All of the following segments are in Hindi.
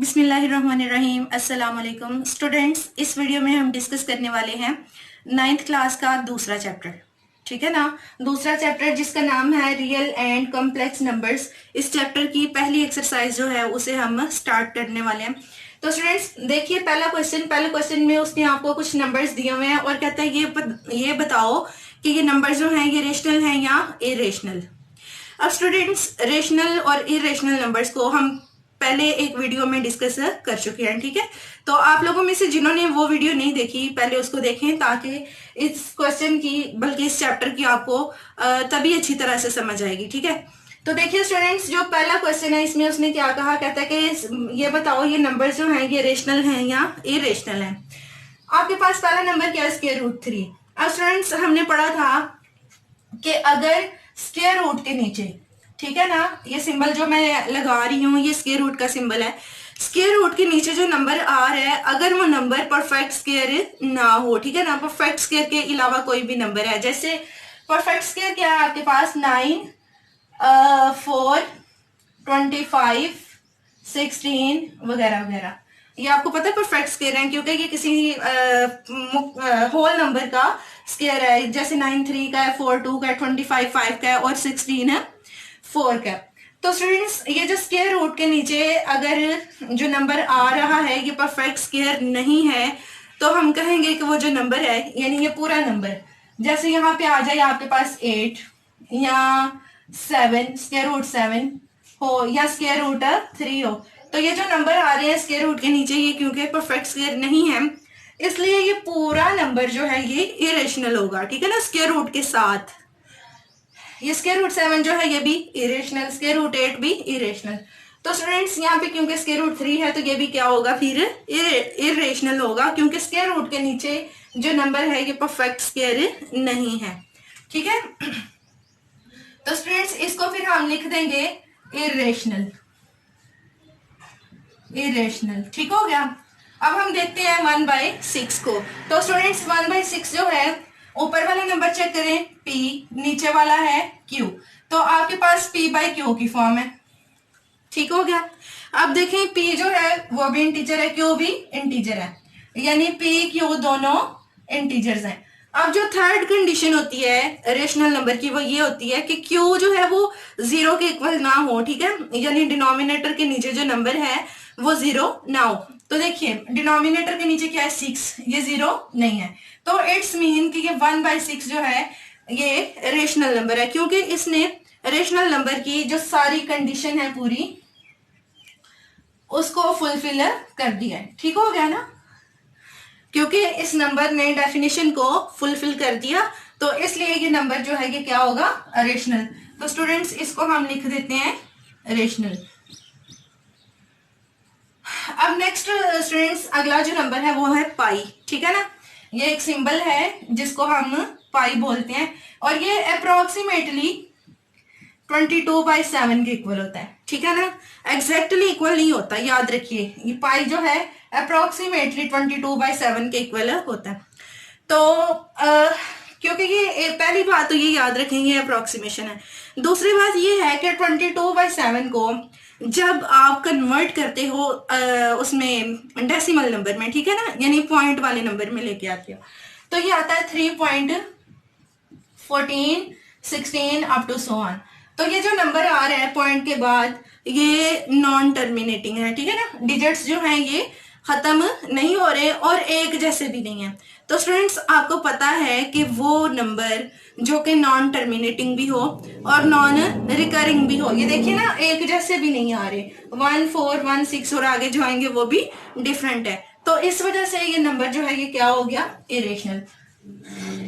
बिस्मिल्लाहिर्रहमानिर्रहीम। अस्सलाम वालेकुम स्टूडेंट्स, इस वीडियो में हम डिस्कस करने वाले हैं 9th क्लास का दूसरा चैप्टर। ठीक है ना, दूसरा चैप्टर जिसका नाम है रियल एंड कॉम्प्लेक्स नंबर्स। इस चैप्टर की पहली एक्सरसाइज जो है उसे हम स्टार्ट करने वाले हैं। तो स्टूडेंट्स देखिए, पहले क्वेश्चन में उसने आपको कुछ नंबर्स दिए हुए हैं और कहता है ये बताओ कि ये नंबर जो हैं ये रेशनल हैं या इरेशनल। अब स्टूडेंट्स, रेशनल और इरेशनल नंबर्स को हम पहले एक वीडियो में डिस्कस कर चुके हैं। ठीक है, तो आप लोगों में से जिन्होंने वो वीडियो नहीं देखी पहले उसको देखें ताकि इस क्वेश्चन की बल्कि इस चैप्टर की आपको तभी अच्छी तरह से समझ आएगी। ठीक है, तो देखिए स्टूडेंट्स, जो पहला क्वेश्चन है इसमें उसने क्या कहा, कहता है कि ये बताओ ये नंबर जो हैं ये रेशनल हैं या इरेशनल हैं। आपके पास पहला नंबर क्या है, स्क्वायर रूट 3। अब स्टूडेंट्स हमने पढ़ा था कि अगर स्क्वायर रूट के नीचे, ठीक है ना, ये सिंबल जो मैं लगा रही हूँ ये स्क्वायर रूट का सिंबल है। स्क्वायर रूट के नीचे जो नंबर आ रहा है अगर वो नंबर परफेक्ट स्क्वायर ना हो, ठीक है ना, परफेक्ट स्क्वायर के अलावा कोई भी नंबर है, जैसे परफेक्ट स्क्वायर क्या है आपके पास 9, 4, 25, 16 वगैरह वगैरह। ये आपको पता है परफेक्ट स्क्वायर है क्योंकि ये किसी होल नंबर का स्क्वायर है। जैसे 9 3 का है, 4 2 का है, 25 5 का है और 16 है 4 का। तो स्टूडेंट्स ये जो स्क्वायर रूट के नीचे अगर जो नंबर आ रहा है ये परफेक्ट स्क्वायर नहीं है तो हम कहेंगे कि वो जो नंबर है यानी ये पूरा नंबर, जैसे यहाँ पे आ जाए आपके पास 8 या 7, स्क्वायर रूट 7 हो या स्क्वायर रूट 3 हो, तो ये जो नंबर आ रहे हैं स्क्वायर रूट के नीचे ये क्योंकि परफेक्ट स्क्वायर नहीं है इसलिए ये पूरा नंबर जो है ये इरेशनल होगा। ठीक है ना, स्क्वायर रूट के साथ। ये स्क्वायर रूट 7 जो है ये भी इरेशनल, स्क्वायर रूट 8 भी इरेशनल। तो स्टूडेंट्स यहाँ पे क्योंकि स्क्वायर रूट 3 है तो ये भी क्या होगा, फिर इरेशनल होगा क्योंकि स्क्वायर रूट के नीचे जो नंबर है ये परफेक्ट स्क्वायर नहीं है। ठीक है, तो स्टूडेंट्स इसको फिर हम लिख देंगे इरेशनल। इरेशनल ठीक हो गया। अब हम देखते हैं 1/6 को। तो स्टूडेंट्स 1/6 जो है, ऊपर वाला नंबर चेक करें p, नीचे वाला है q, तो आपके पास p/q की फॉर्म है। ठीक हो गया। अब देखें p जो है वो भी इंटीजर है, q भी इंटीजर है, यानी p q दोनों इंटीजर्स हैं। अब जो थर्ड कंडीशन होती है रेशनल नंबर की वो ये होती है कि q जो है वो 0 के इक्वल ना हो। ठीक है, यानी डिनोमिनेटर के नीचे जो नंबर है वो 0 ना हो। तो देखिए डिनोमिनेटर के नीचे क्या है 6, ये 0 नहीं है, तो इट्स मीन कि ये 1/6 जो है ये रेशनल नंबर है क्योंकि इसने रेशनल नंबर की जो सारी कंडीशन है पूरी उसको फुलफिल कर दिया है। ठीक हो गया ना, क्योंकि इस नंबर ने डेफिनेशन को फुलफिल कर दिया तो इसलिए ये नंबर जो है ये क्या होगा, रेशनल। तो स्टूडेंट्स इसको हम लिख देते हैं रेशनल। अब नेक्स्ट स्टूडेंट्स अगला जो नंबर है वो है पाई। ठीक है ना, ये एक सिंबल है जिसको हम पाई बोलते हैं और ये अप्रोक्सीमेटली 22/7 के इक्वल होता है। ठीक है ना, एग्जैक्टली इक्वल नहीं होता, याद रखिए ये पाई जो है अप्रोक्सीमेटली 22/7 के इक्वल होता है। तो क्योंकि ये पहली बात तो ये याद रखेंगे अप्रोक्सीमेशन है। दूसरी बात ये है कि 22/7 को जब आप कन्वर्ट करते हो उसमें डेसिमल नंबर में, ठीक है ना, यानी पॉइंट वाले नंबर में लेके आते हो तो ये आता है 3.14 16 अप टू सो ऑन। तो ये जो नंबर आ रहा है पॉइंट के बाद ये नॉन टर्मिनेटिंग है। ठीक है ना, डिजिट्स जो हैं ये खत्म नहीं हो रहे और एक जैसे भी नहीं है। तो स्टूडेंट्स आपको पता है कि वो नंबर जो कि नॉन टर्मिनेटिंग भी हो और नॉन रिकरिंग भी हो, ये देखिए ना एक जैसे भी नहीं आ रहे, 1 4 1 6 और आगे जो आएंगे वो भी डिफरेंट है, तो इस वजह से ये नंबर जो है ये क्या हो गया, इरेशनल।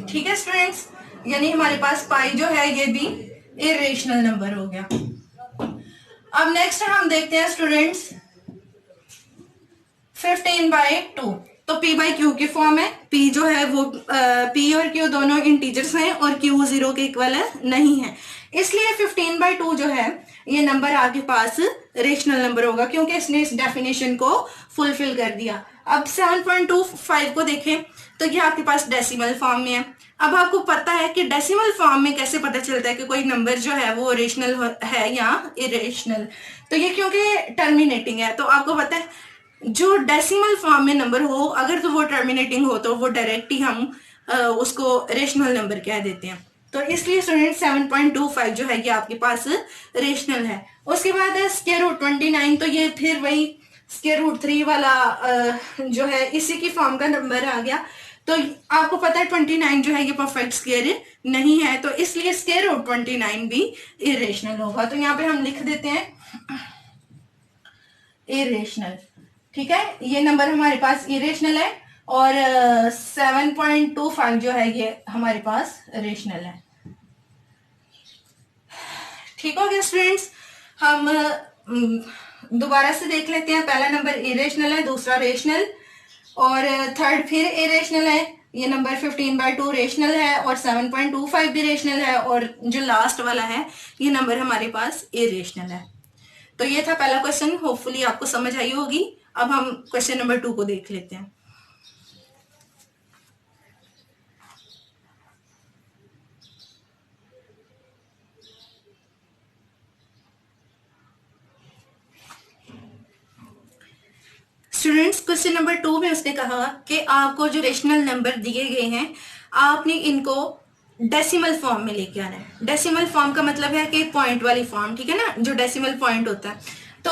ठीक है स्टूडेंट्स, यानी हमारे पास पाई जो है ये भी इरेशनल नंबर हो गया। अब नेक्स्ट हम देखते हैं स्टूडेंट्स 15/2। तो p/q की फॉर्म है, p जो है वो p और q दोनों इंटीजर्स हैं और q 0 के इक्वल नहीं है, इसलिए 15/2 जो है ये नंबर आपके पास रेशनल नंबर होगा क्योंकि इसने इस डेफिनेशन को फुलफिल कर दिया। अब 7.25 को देखें तो ये आपके पास डेसिमल फॉर्म में है। अब आपको पता है कि डेसिमल फॉर्म में कैसे पता चलता है कि कोई नंबर जो है वो रेशनल है या इरेशनल। तो ये क्योंकि टर्मिनेटिंग है, तो आपको पता है जो डेसिमल फॉर्म में नंबर हो अगर तो वो टर्मिनेटिंग हो तो वो डायरेक्ट ही हम उसको रेशनल नंबर कह देते हैं। तो इसलिए स्टूडेंट 7.25 जो है ये आपके पास रेशनल है। उसके बाद है स्क्वायर रूट 29, तो ये फिर वही स्क्वायर रूट 3 वाला जो है इसी की फॉर्म का नंबर आ गया। तो आपको पता है 29 जो है ये परफेक्ट स्क्वायर नहीं है, तो इसलिए स्क्वायर रूट 29 भी इरेशनल होगा। तो यहाँ पे हम लिख देते हैं इरेशनल। ठीक है, ये नंबर हमारे पास इरेशनल है और 7.25 जो है ये हमारे पास रेशनल है। ठीक हो गया स्टूडेंट्स। हम दोबारा से देख लेते हैं। पहला नंबर इरेशनल है, दूसरा रेशनल और थर्ड फिर इरेशनल है। ये नंबर 15/2 रेशनल है और 7.25 भी रेशनल है और जो लास्ट वाला है ये नंबर हमारे पास इरेशनल है। तो ये था पहला क्वेश्चन, होपफुली आपको समझ आई होगी। अब हम क्वेश्चन नंबर 2 को देख लेते हैं। स्टूडेंट्स क्वेश्चन नंबर 2 में उसने कहा कि आपको जो रेशनल नंबर दिए गए हैं आपने इनको डेसिमल फॉर्म में लेके आना है। डेसिमल फॉर्म का मतलब है कि पॉइंट वाली फॉर्म, ठीक है ना, जो डेसिमल पॉइंट होता है। तो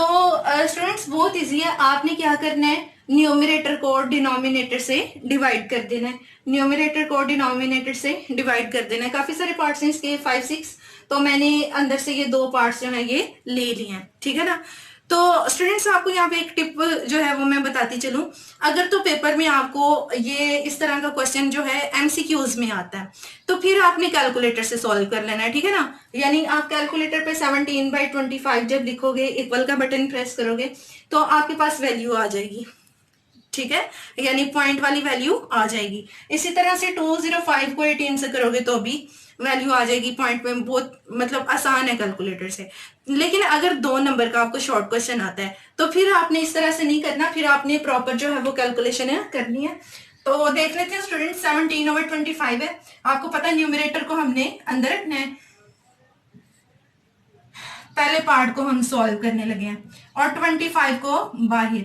स्टूडेंट्स बहुत इजी है, आपने क्या करना है, न्यूमरेटर को डिनोमिनेटर से डिवाइड कर देना है। न्यूमरेटर को डिनोमिनेटर से डिवाइड कर देना है। काफी सारे पार्ट्स हैं इसके, 5-6, तो मैंने अंदर से ये 2 पार्ट्स जो है ये ले लिए हैं, ठीक है ना। तो स्टूडेंट्स आपको यहाँ पे एक टिप जो है वो मैं बताती चलूं। अगर तो पेपर में आपको ये इस तरह का क्वेश्चन जो है एमसीक्यूज में आता है तो फिर आपने कैलकुलेटर से सॉल्व कर लेना है, ठीक है ना। यानी आप कैलकुलेटर पे 17/25 जब लिखोगे, इक्वल का बटन प्रेस करोगे तो आपके पास वैल्यू आ जाएगी, ठीक है, यानी पॉइंट वाली वैल्यू आ जाएगी। इसी तरह से 205 को 18 से करोगे तो भी वैल्यू आ जाएगी पॉइंट में। बहुत मतलब आसान है कैलकुलेटर से। लेकिन अगर 2 नंबर का आपको शॉर्ट क्वेश्चन आता है तो फिर आपने इस तरह से नहीं करना, फिर आपने प्रॉपर जो है वो कैलकुलेशन करनी है। तो देख लेते हैं स्टूडेंट, 17/25 है। आपको पता है न्यूमरेटर को हमने अंदर रखना है। पहले पार्ट को हम सॉल्व करने लगे हैं और 25 को बाहर।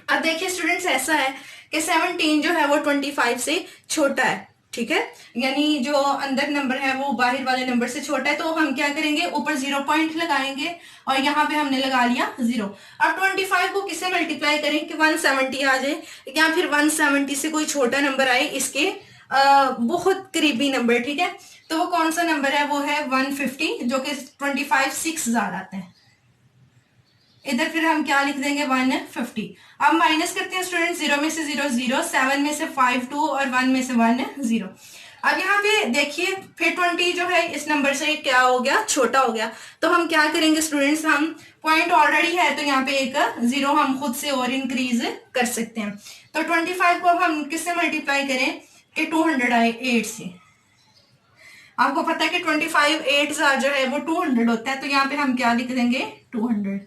अब देखिए स्टूडेंट्स, ऐसा है कि 17 जो है वो 25 से छोटा है, ठीक है, यानी जो अंदर नंबर है वो बाहर वाले नंबर से छोटा है। तो हम क्या करेंगे, ऊपर 0 पॉइंट लगाएंगे और यहाँ पे हमने लगा लिया 0। अब 25 को किससे मल्टीप्लाई करें कि 170 आ जाए या फिर 170 से कोई छोटा नंबर आए, इसके बहुत करीबी नंबर, ठीक है। तो वो कौन सा नंबर है, वो है 150, जो कि 25 6 हजार आते हैं। इधर फिर हम क्या लिख देंगे, 150। अब माइनस करते हैं स्टूडेंट, 0 में से 0 0, 7 में से 5 2 और 1 में से 1 0। अब यहाँ पे देखिए फिर 20 जो है इस नंबर से क्या हो गया, छोटा हो गया। तो हम क्या करेंगे स्टूडेंट्स, हम पॉइंट ऑलरेडी है तो यहाँ पे एक 0 हम खुद से और इंक्रीज कर सकते हैं। तो 25 को अब हम किससे मल्टीप्लाई करें कि 200 आए 8 से। आपको पता है कि 25 8 जो है वो 200 होता है, तो यहाँ पे हम क्या लिख देंगे 200।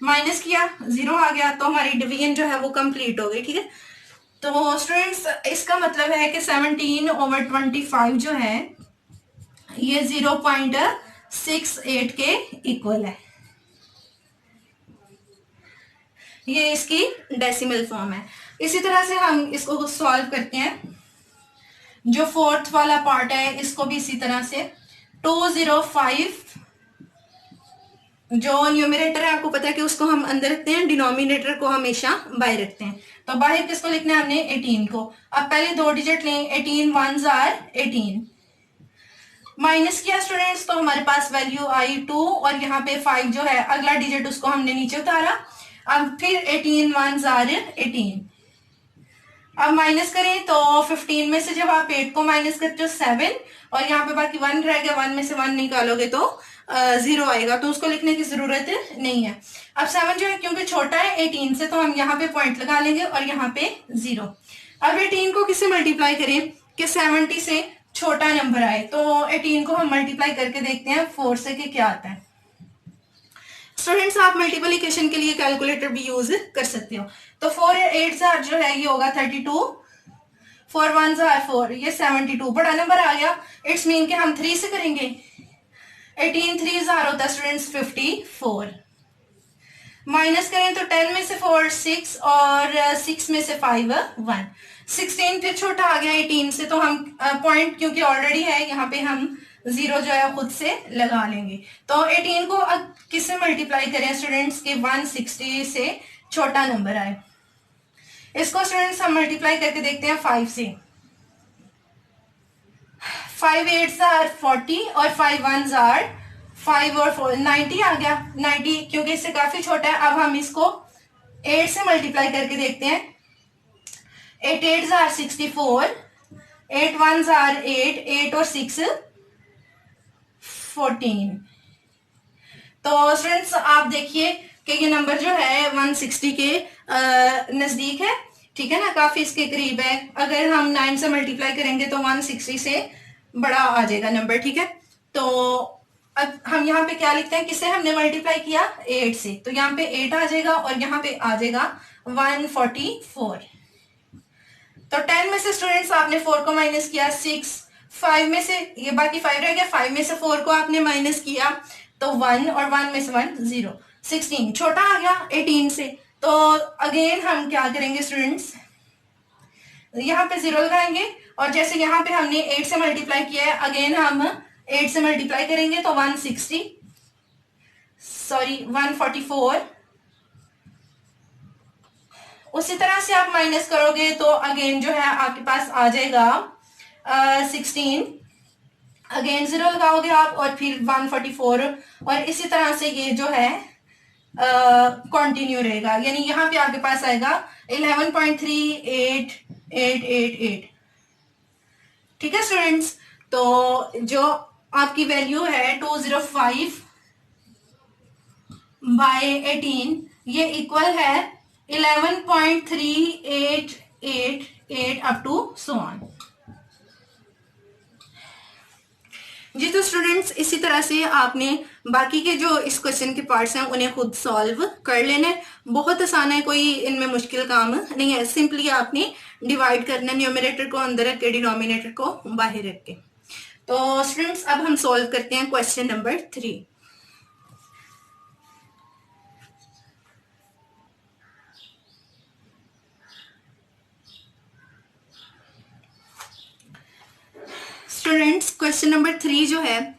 माइनस किया, 0 आ गया, तो हमारी डिवीजन जो है वो कंप्लीट हो गई, ठीक है। तो स्टूडेंट्स इसका मतलब है कि 17/25 जो है ये 0.68 के इक्वल है। ये इसकी डेसिमल फॉर्म है। इसी तरह से हम इसको सॉल्व करते हैं। जो फोर्थ वाला पार्ट है इसको भी इसी तरह से 205, जो न्यूमरेटर है आपको पता है कि उसको हम अंदर रखते हैं, डिनोमिनेटर को हमेशा बाहर रखते हैं। तो बाहर किसको लिखना है हमने, 18 को। अब पहले 2 डिजिट लें, 18 1s are 18। माइनस किया स्टूडेंट्स तो हमारे पास वैल्यू आई 2 और यहाँ पे 5 जो है अगला डिजिट उसको हमने नीचे उतारा। अब फिर 18 1s are 18। अब माइनस करें तो 15 में से जब आप 8 को माइनस करते हो 7 और यहाँ पे बाकी 1 रह गया, 1 में से 1 निकालोगे तो 0 आएगा, तो उसको लिखने की जरूरत नहीं है। अब 7 जो है क्योंकि छोटा है 18 से तो हम यहाँ पे पॉइंट लगा लेंगे और यहाँ पे 0। अब 18 को किससे मल्टीप्लाई करें कि 70 से छोटा नंबर आए, तो 18 को हम मल्टीप्लाई करके देखते हैं 4 से कि क्या आता है। स्टूडेंट्स आप मल्टीप्लिकेशन के लिए कैलकुलेटर भी यूज कर सकते हो। तो 4 8 जो है ये होगा 32, 4 1s are 4, ये 72 बड़ा नंबर आ गया। इट्स मीन कि हम 3 से करेंगे। 18 3s are होता है स्टूडेंट्स 54। माइनस करें तो 10 में से 4 6 और 6 में से 5 1। 16 फिर छोटा आ गया 18 से, तो हम पॉइंट क्योंकि ऑलरेडी है यहाँ पे हम 0 जो है खुद से लगा लेंगे। तो 18 को अब किससे मल्टीप्लाई करें स्टूडेंट्स के 160 से छोटा नंबर आए। इसको स्टूडेंट्स हम मल्टीप्लाई करके देखते हैं 5 से। 5 8s are 40 और 5 1s are 5 और 4 90 आ गया। 90 क्योंकि इससे काफी छोटा है। अब हम इसको 8 से मल्टीप्लाई करके देखते हैं। 8 8s are 64, 8 1s are 8, 8 और 6 14। तो स्टूडेंट्स आप देखिए कि ये नंबर जो है 160 के नजदीक है, ठीक है ना, काफी इसके करीब है। अगर हम 9 से मल्टीप्लाई करेंगे तो 160 से बड़ा आ जाएगा नंबर, ठीक है। तो अब हम यहाँ पे क्या लिखते हैं, किससे हमने मल्टीप्लाई किया 8 से, तो यहाँ पे 8 आ जाएगा और यहाँ पे आ जाएगा 144। तो 10 में से स्टूडेंट्स आपने 4 को माइनस किया 6, 5 में से ये बाकी 5 रह गया, 5 में से 4 को आपने माइनस किया तो 1 और 1 में से 1 0। 16 छोटा आ गया 18 से, तो अगेन हम क्या करेंगे स्टूडेंट्स, यहाँ पे 0 लगाएंगे और जैसे यहाँ पे हमने 8 से मल्टीप्लाई किया है, अगेन हम 8 से मल्टीप्लाई करेंगे तो 144। उसी तरह से आप माइनस करोगे तो अगेन जो है आपके पास आ जाएगा 16। अगेन 0 लगाओगे आप और फिर 144 और इसी तरह से ये जो है कंटिन्यू रहेगा, यानी यहाँ पे आपके पास आएगा 11.38888। ठीक है स्टूडेंट्स, तो जो आपकी वैल्यू है 205/18 ये इक्वल है 11.3888 अप टू सो ऑन। जी तो स्टूडेंट्स इसी तरह से आपने बाकी के जो इस क्वेश्चन के पार्ट्स हैं उन्हें खुद सॉल्व कर लेना है। बहुत आसान है, कोई इनमें मुश्किल काम नहीं है। सिंपली आपने डिवाइड करना है, न्यूमरेटर को अंदर रख के डिनोमिनेटर को बाहर रख के। तो स्टूडेंट्स अब हम सॉल्व करते हैं question number 3। Students question number 3 जो है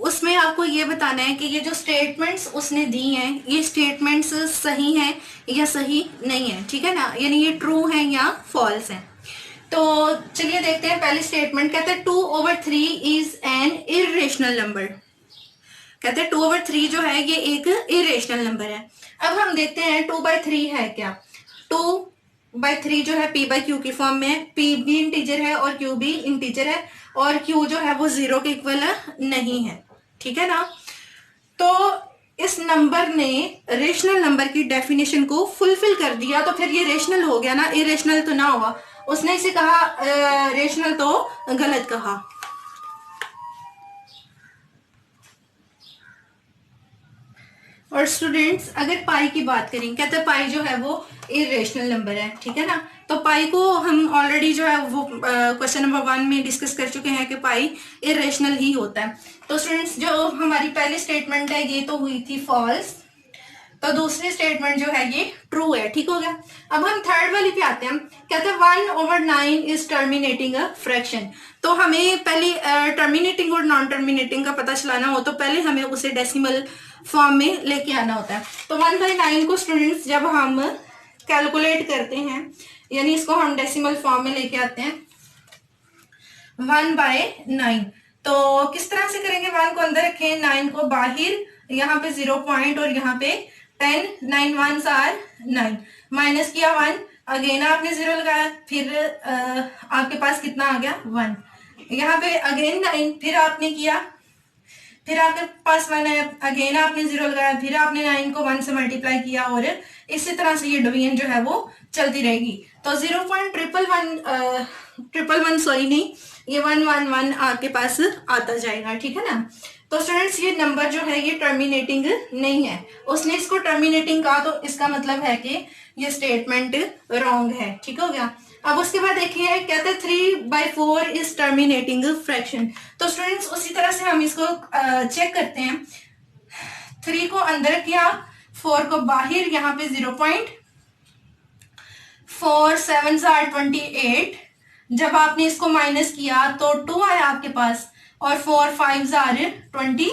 उसमें आपको ये बताना है कि ये जो स्टेटमेंट्स उसने दी हैं ये स्टेटमेंट्स सही हैं या सही नहीं है, ठीक है ना, यानी ये ट्रू हैं या फॉल्स हैं। तो चलिए देखते हैं। पहली स्टेटमेंट कहते हैं 2/3 इज एन इरेशनल नंबर। कहते हैं 2/3 जो है ये एक इरेशनल नंबर है। अब हम देखते हैं 2/3 है क्या। 2/3 जो है p/q की फॉर्म में है। p भी इंटीजर है और q भी इंटीजर है और q जो है वो 0 के इक्वल नहीं है, ठीक है ना। तो इस नंबर ने रेशनल नंबर की डेफिनेशन को फुलफिल कर दिया, तो फिर ये रेशनल हो गया ना, इरेशनल तो ना हुआ। उसने इसे कहा रेशनल तो गलत कहा। और स्टूडेंट्स अगर पाई की बात करें, कहते हैं पाई जो है वो इरेशनल नंबर है, ठीक है ना। तो पाई को हम ऑलरेडी जो है वो क्वेश्चन नंबर 1 में डिस्कस कर चुके हैं कि पाई इरेशनल ही होता है। तो स्टूडेंट्स जो हमारी पहली स्टेटमेंट है ये तो हुई थी फॉल्स, तो दूसरी स्टेटमेंट जो है ये ट्रू है, ठीक हो गया। अब हम थर्ड वाली पे आते हैं। कहते हैं 1/9 इज टर्मिनेटिंग अ फ्रैक्शन। तो हमें पहले टर्मिनेटिंग और नॉन टर्मिनेटिंग का पता चलाना हो तो पहले हमें उसे डेसिमल फॉर्म में लेके आना होता है। तो 1/9 को स्टूडेंट्स जब हम कैलकुलेट करते हैं, यानी इसको हम डेसिमल फॉर्म में लेके आते हैं 1/9, तो किस तरह से करेंगे। 1 को अंदर रखें, 9 को बाहर, यहाँ पे 0 पॉइंट और यहाँ पे 10, 9 1s are 9, माइनस किया 1, अगेन आपने 0 लगाया, फिर आपके पास कितना आ गया 1, यहाँ पे अगेन 9, फिर आपने किया, फिर आपके पास 1 है, अगेन आपने 0 लगाया, फिर आपने 9 को 1 से मल्टीप्लाई किया और इसी तरह से ये डिवीजन जो है वो चलती रहेगी। तो 0.111 सॉरी नहीं, ये 111 आपके पास आता जाएगा, ठीक है ना। तो स्टूडेंट्स ये नंबर जो है ये टर्मिनेटिंग नहीं है। उसने इसको टर्मिनेटिंग कहा तो इसका मतलब है कि ये स्टेटमेंट रॉन्ग है, ठीक हो गया। अब उसके बाद देखिए कहते हैं 3/4 इज टर्मिनेटिंग फ्रैक्शन। तो स्टूडेंट्स उसी तरह से हम इसको चेक करते हैं। 3 को अंदर किया, 4 को बाहर, यहाँ पे 0.4 7 आर 28। जब आपने इसको माइनस किया तो 2 आया आपके पास, और 4 5 आर 20।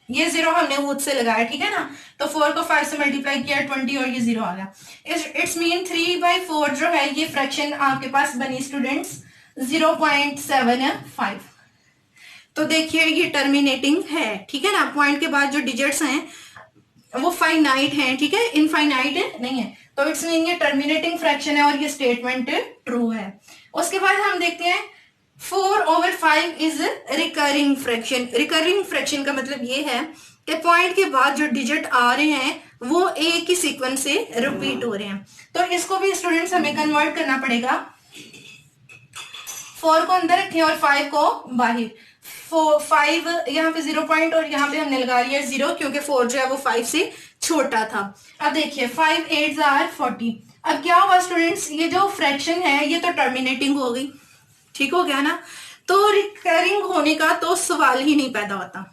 ये 0 हमने वुड से लगाया, ठीक है ना। तो 4 को 5 से मल्टीप्लाई किया 20 और ये 0 आ गया। इट्स मीन 3/4 जो है ये फ्रैक्शन आपके पास बनी स्टूडेंट्स 0.75। तो देखिए ये टर्मिनेटिंग है, ठीक है ना। पॉइंट के बाद जो डिजिट्स हैं वो फाइनाइट हैं, ठीक है, इनफाइनाइट नहीं है। तो इट्स मीन ये टर्मिनेटिंग फ्रैक्शन है और ये स्टेटमेंट ट्रू है। उसके बाद हम देखते हैं 4/5 is recurring fraction. Recurring fraction का मतलब ये है कि पॉइंट के बाद जो डिजिट आ रहे हैं वो एक ही सीक्वेंस से रिपीट हो रहे हैं। तो इसको भी स्टूडेंट्स हमें कन्वर्ट करना पड़ेगा। 4 को अंदर रखें और 5 को बाहर। 5 यहाँ पे 0 पॉइंट और यहाँ पे हमने लगा लिया 0, क्योंकि 4 जो है वो 5 से छोटा था। अब देखिए 5 8 आर 40। अब क्या हुआ स्टूडेंट्स, ये जो फ्रैक्शन है ये तो टर्मिनेटिंग हो गई, ठीक हो गया ना। तो रिकरिंग होने का तो सवाल ही नहीं पैदा होता।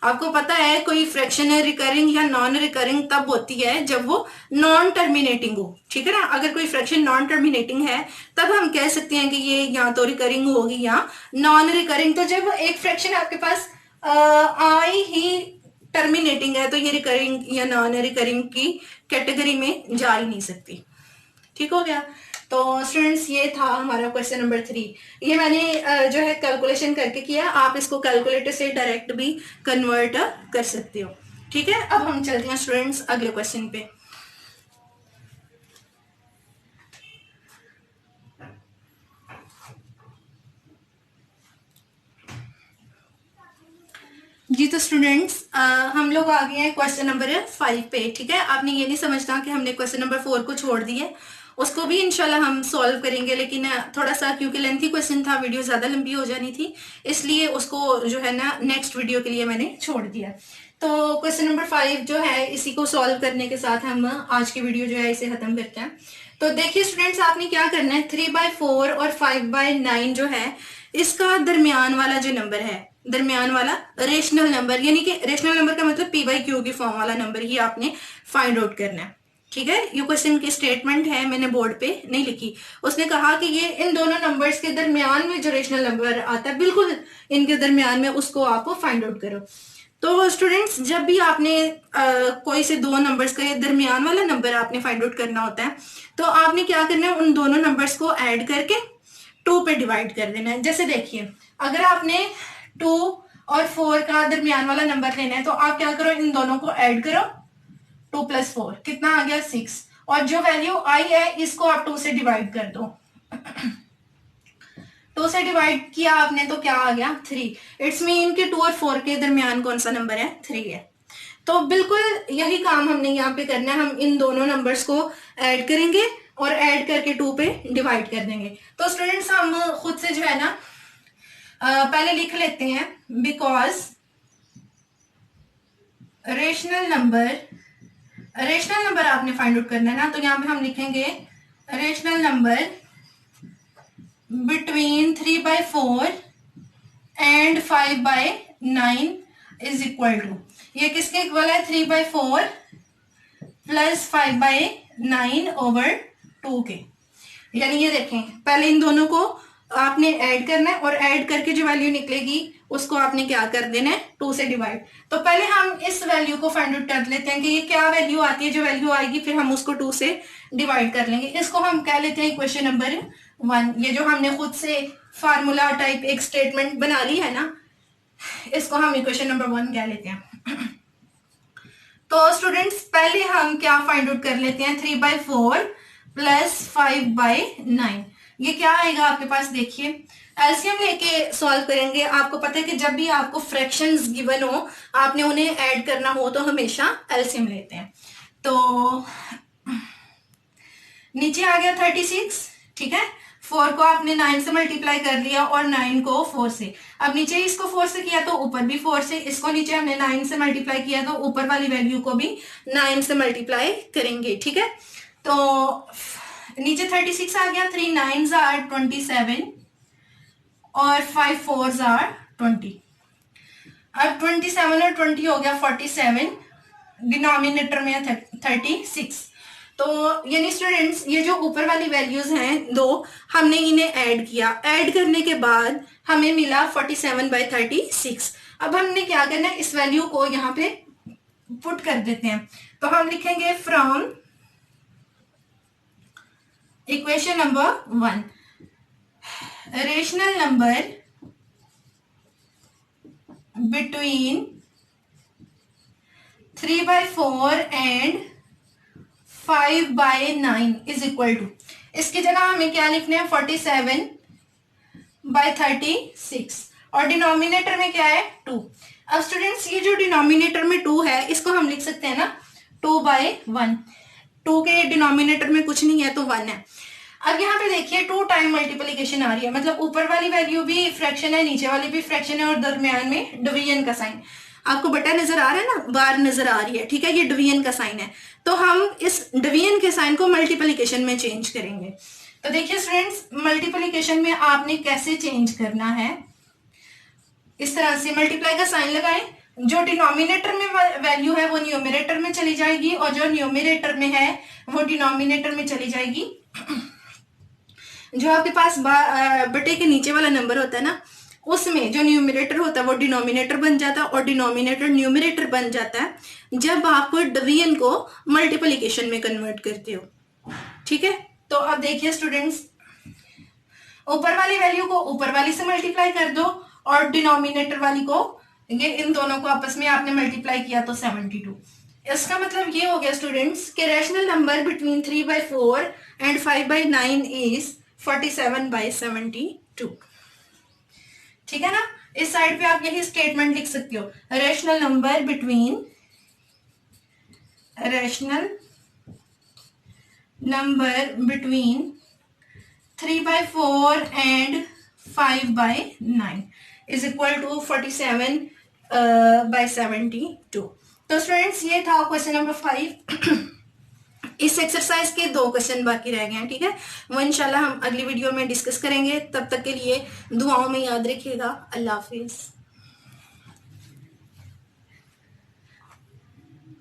आपको पता है कोई फ्रैक्शन है रिकरिंग या नॉन रिकरिंग तब होती है जब वो नॉन टर्मिनेटिंग हो, ठीक है ना। अगर कोई फ्रैक्शन नॉन टर्मिनेटिंग है तब हम कह सकते हैं कि ये या तो रिकरिंग होगी या नॉन रिकरिंग। तो जब एक फ्रैक्शन आपके पास आई ही टर्मिनेटिंग है तो ये रिकरिंग या नॉन रिकरिंग की कैटेगरी में जा ही नहीं सकती, ठीक हो गया। तो स्टूडेंट्स ये था हमारा क्वेश्चन नंबर 3। ये मैंने जो है कैलकुलेशन करके किया, आप इसको कैलकुलेटर से डायरेक्ट भी कन्वर्ट कर सकते हो, ठीक है। अब हम चलते हैं स्टूडेंट्स अगले क्वेश्चन पे। जी तो स्टूडेंट्स हम लोग आ गए हैं क्वेश्चन नंबर 5 पे, ठीक है। आपने ये नहीं समझना कि हमने क्वेश्चन नंबर 4 को छोड़ दिया, उसको भी इंशाल्लाह हम सॉल्व करेंगे, लेकिन थोड़ा सा क्योंकि लेंथी क्वेश्चन था, वीडियो ज्यादा लंबी हो जानी थी, इसलिए उसको जो है ना नेक्स्ट वीडियो के लिए मैंने छोड़ दिया। तो क्वेश्चन नंबर 5 जो है इसी को सॉल्व करने के साथ हम आज की वीडियो जो है इसे खत्म करते हैं। तो देखिए स्टूडेंट्स आपने क्या करना है, 3/4 और 5/9 जो है इसका दरमियान वाला जो नंबर है, दरमियान वाला रेशनल नंबर, यानी कि रेशनल नंबर का मतलब p/q की फॉर्म वाला नंबर ही आपने फाइंड आउट करना है, ठीक है। ये क्वेश्चन की स्टेटमेंट है, मैंने बोर्ड पे नहीं लिखी। उसने कहा कि ये इन दोनों नंबर्स के दरमियान में जो रेशनल नंबर आता है बिल्कुल इनके दरमियान में, उसको आप फाइंड आउट करो। तो स्टूडेंट्स जब भी आपने कोई से दो नंबर्स का दरमियान वाला नंबर आपने फाइंड आउट करना होता है तो आपने क्या करना है, उन दोनों नंबर्स को ऐड करके 2 पे डिवाइड कर देना है। जैसे देखिए अगर आपने 2 और 4 का दरमियान वाला नंबर लेना है तो आप क्या करो, इन दोनों को ऐड करो, 2 + 4 कितना आ गया 6, और जो वैल्यू आई है इसको आप 2 से डिवाइड कर दो। 2 से डिवाइड किया आपने तो क्या आ गया 3। इट्स मीन कि 2 और 4 के दरमियान कौन सा नंबर है, 3 है। तो बिल्कुल यही काम हमने यहाँ पे करना है, हम इन दोनों नंबर्स को ऐड करेंगे और ऐड करके 2 पे डिवाइड कर देंगे। तो स्टूडेंट्स हम खुद से जो है ना पहले लिख लेते हैं, बिकॉज रेशनल नंबर आपने फाइंड आउट करना है ना, तो यहाँ पे हम लिखेंगे rational number between 3/4 and 5/9 is equal to, ये किसके इक्वल है, 3/4 प्लस 5/9 ओवर 2 के। यानी ये देखें पहले इन दोनों को आपने ऐड करना है और ऐड करके जो वैल्यू निकलेगी उसको आपने क्या कर देना है, 2 से डिवाइड। तो पहले हम इस वैल्यू को फाइंड आउट कर लेते हैं कि ये क्या वैल्यू आती है, जो वैल्यू आएगी फिर हम उसको 2 से डिवाइड कर लेंगे। इसको हम कह लेते हैं क्वेश्चन नंबर 1। ये जो हमने खुद से फार्मूला टाइप एक स्टेटमेंट बना ली है ना, इसको हम इक्वेशन नंबर 1 कह लेते हैं। तो स्टूडेंट्स पहले हम क्या फाइंड आउट कर लेते हैं, 3/4 प्लस 5/9, ये क्या आएगा आपके पास, देखिए एलसीएम लेके सॉल्व करेंगे। आपको पता है कि जब भी आपको फ्रैक्शंस गिवन हो आपने उन्हें ऐड करना हो तो हमेशा एलसीएम लेते हैं। तो नीचे आ गया 36, ठीक है। 4 को आपने 9 से मल्टीप्लाई कर लिया और 9 को 4 से, अब नीचे इसको 4 से किया तो ऊपर भी 4 से, इसको नीचे हमने 9 से मल्टीप्लाई किया तो ऊपर वाली वैल्यू को भी 9 से मल्टीप्लाई करेंगे, ठीक है। तो नीचे 36 आ गया, 3 9s आर 27 और 5 4s आर 20। अब 27 और 20 हो गया 47, डिनोमिनेटर में है 36। तो यानी स्टूडेंट्स ये जो ऊपर वाली वैल्यूज हैं दो, हमने इन्हें ऐड किया, ऐड करने के बाद हमें मिला 47/36। अब हमने क्या करना है, इस वैल्यू को यहाँ पे पुट कर देते हैं। तो हम लिखेंगे from equation number 1, rational number between 3/4 and 5/9 is equal to, इसकी जगह हमें क्या लिखना है 47/36 और डिनोमिनेटर में क्या है 2। अब स्टूडेंट्स ये जो डिनोमिनेटर में 2 है इसको हम लिख सकते हैं ना 2/1, 2 के डिनोमिनेटर में कुछ नहीं है तो 1 है। अब यहाँ पे देखिए 2 टाइम मल्टीप्लीकेशन आ रही है, मतलब ऊपर वाली वैल्यू भी फ्रैक्शन है, नीचे वाली भी फ्रैक्शन है और दरमियान में डिवीजन का साइन। आपको बटा नजर आ रहा है ना, बार नजर आ रही है, ठीक है, ये डिवीजन का साइन है। तो हम इस डिवीजन के साइन को मल्टीप्लीकेशन में चेंज करेंगे। तो देखिए स्टूडेंट्स, मल्टीप्लीकेशन में आपने कैसे चेंज करना है, इस तरह से मल्टीप्लाई का साइन लगाएं, जो डिनोमिनेटर में वैल्यू है वो न्यूमरेटर में चली जाएगी और जो न्यूमरेटर में है वो डिनोमिनेटर में चली जाएगी। जो आपके पास बटे के नीचे वाला नंबर होता है ना, उसमें जो न्यूमरेटर होता है वो डिनोमिनेटर बन जाता है और डिनोमिनेटर न्यूमरेटर बन जाता है जब आप डिवीजन को मल्टीप्लिकेशन में कन्वर्ट करते हो, ठीक है। तो अब देखिए स्टूडेंट्स, ऊपर वाली वैल्यू को ऊपर वाली से मल्टीप्लाई कर दो और डिनोमिनेटर वाली को, ये इन दोनों को आपस में आपने मल्टीप्लाई किया तो 72। इसका मतलब ये हो गया स्टूडेंट्स कि rational number between 3/4 and 5/9 is 47/72, ठीक है ना। इस साइड पे आप यही स्टेटमेंट लिख सकते हो, rational number between 3/4 and 5/9 is equal to 47/72। तो स्टूडेंट्स ये था क्वेश्चन नंबर 5। इस एक्सरसाइज के 2 क्वेश्चन बाकी रह गए हैं, ठीक है। वो इंशाल्लाह हम अगली वीडियो में डिस्कस करेंगे। तब तक के लिए दुआओं में याद रखिएगा। अल्लाह हाफिज।